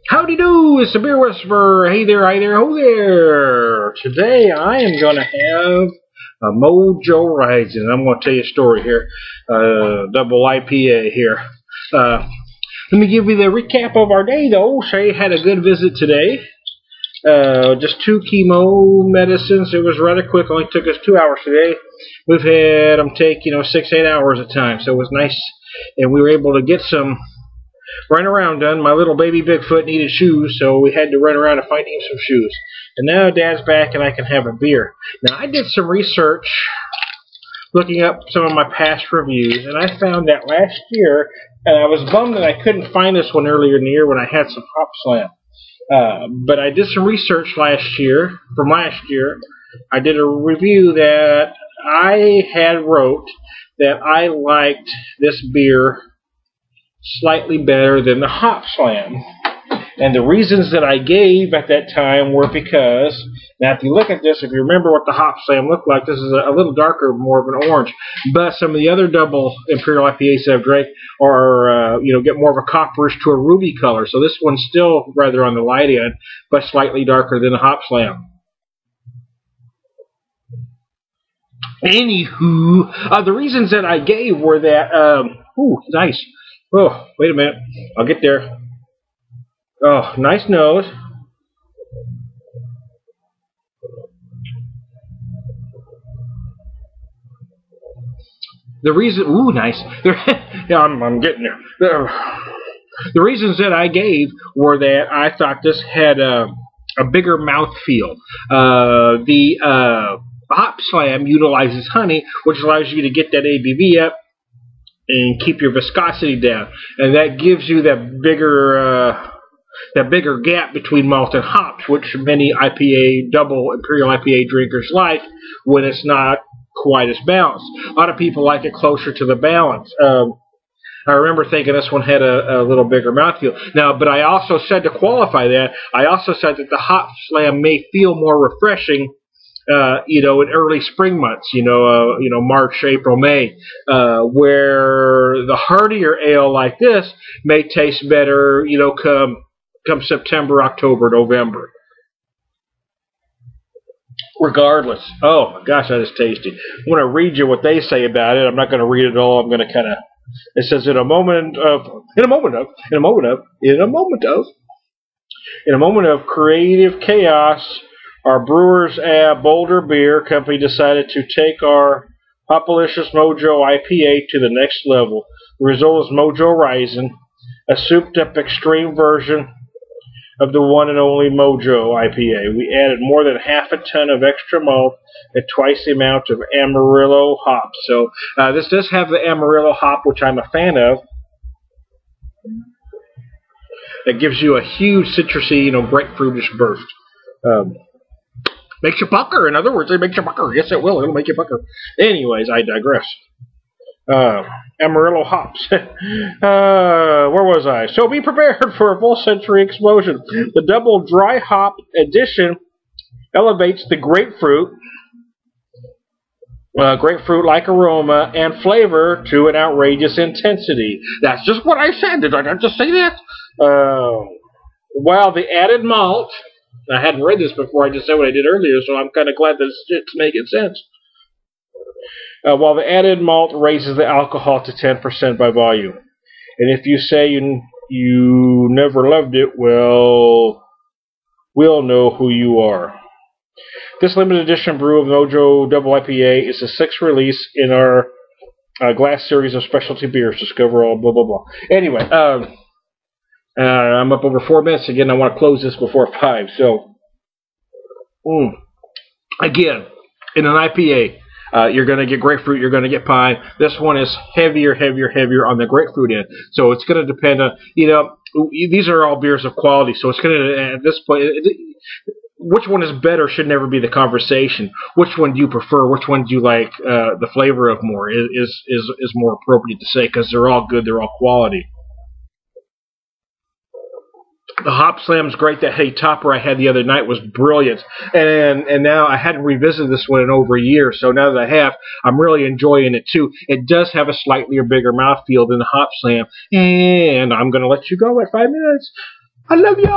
Howdy do, it's the Beer Whisperer. Hey there, hi there, ho there. Today I am going to have a Mojo Risin. I'm going to tell you a story here. Double IPA here. Let me give you the recap of our day though. Shay had a good visit today. Just 2 chemo medicines. It was rather quick. Only took us 2 hours today. We've had them take 6-8 hours at a time. So it was nice. And we were able to get some run around done. My little baby Bigfoot needed shoes, so we had to run around to find him some shoes. And now Dad's back and I can have a beer. Now I did some research looking up some of my past reviews, and I found that last year, and I was bummed that I couldn't find this one earlier in the year when I had some Hop Slam. But I did some research from last year. I did a review that I had wrote that I liked this beer slightly better than the Hop Slam. And the reasons that I gave at that time were because, now if you look at this, if you remember what the Hop Slam looked like, this is a little darker, more of an orange. But some of the other double Imperial IPAs that I've drank are, get more of a copperish to a ruby color. So this one's still rather on the light end, but slightly darker than the Hop Slam. Anywho, the reasons that I gave were that, nice. Oh, wait a minute. I'll get there. Oh, nice nose. The reason, nice. Yeah, I'm getting there. The reasons that I gave were that I thought this had a bigger mouthfeel. The Hop Slam utilizes honey, which allows you to get that ABV up and keep your viscosity down, and that gives you that bigger gap between malt and hops, which many double Imperial IPA drinkers like when it's not quite as balanced. A lot of people like it closer to the balance. I remember thinking this one had a little bigger mouthfeel. Now, but I also said, to qualify that, I also said that the Hop Slam may feel more refreshing in early spring months, March, April, May, where the heartier ale like this may taste better, come September, October, November. Regardless. Oh my gosh, that is tasty. I'm going to read you what they say about it. I'm not going to read it all. I'm going to kind of, it says, in a moment of creative chaos, our brewers at Boulder Beer Company decided to take our Hopalicious Mojo IPA to the next level. The result is Mojo Risin, a souped-up extreme version of the one and only Mojo IPA. We added more than half a ton of extra malt and twice the amount of Amarillo hop. So this does have the Amarillo hop, which I'm a fan of. That gives you a huge citrusy, grapefruitish burst. Makes you pucker. In other words, it makes you pucker. Yes, it will. It'll make you pucker. Anyways, I digress. Amarillo hops. Where was I? So be prepared for a full century explosion. The double dry hop addition elevates the grapefruit-like aroma and flavor to an outrageous intensity. That's just what I said. Did I not just say that? While the added malt, I hadn't read this before, I just said what I did earlier, so I'm kind of glad that it's making sense. While the added malt raises the alcohol to 10% by volume. And if you say you never loved it, well, we'll know who you are. This limited edition brew of Mojo Double IPA is the 6th release in our glass series of specialty beers. Discover all, blah, blah, blah. Anyway, I'm up over 4 minutes. Again, I want to close this before 5. So, again, in an IPA, you're going to get grapefruit, you're going to get pine. This one is heavier on the grapefruit end. So it's going to depend on, these are all beers of quality. So it's going to, at this point, which one is better should never be the conversation. Which one do you prefer? Which one do you like the flavor of more is more appropriate to say, because they're all good, they're all quality. The Hop Slam's great. That Hey Topper I had the other night was brilliant. And now I hadn't revisited this one in over a year, so now that I have, I'm really enjoying it too. It does have a slightly bigger mouthfeel than the Hop Slam. And I'm going to let you go at 5 minutes. I love y'all.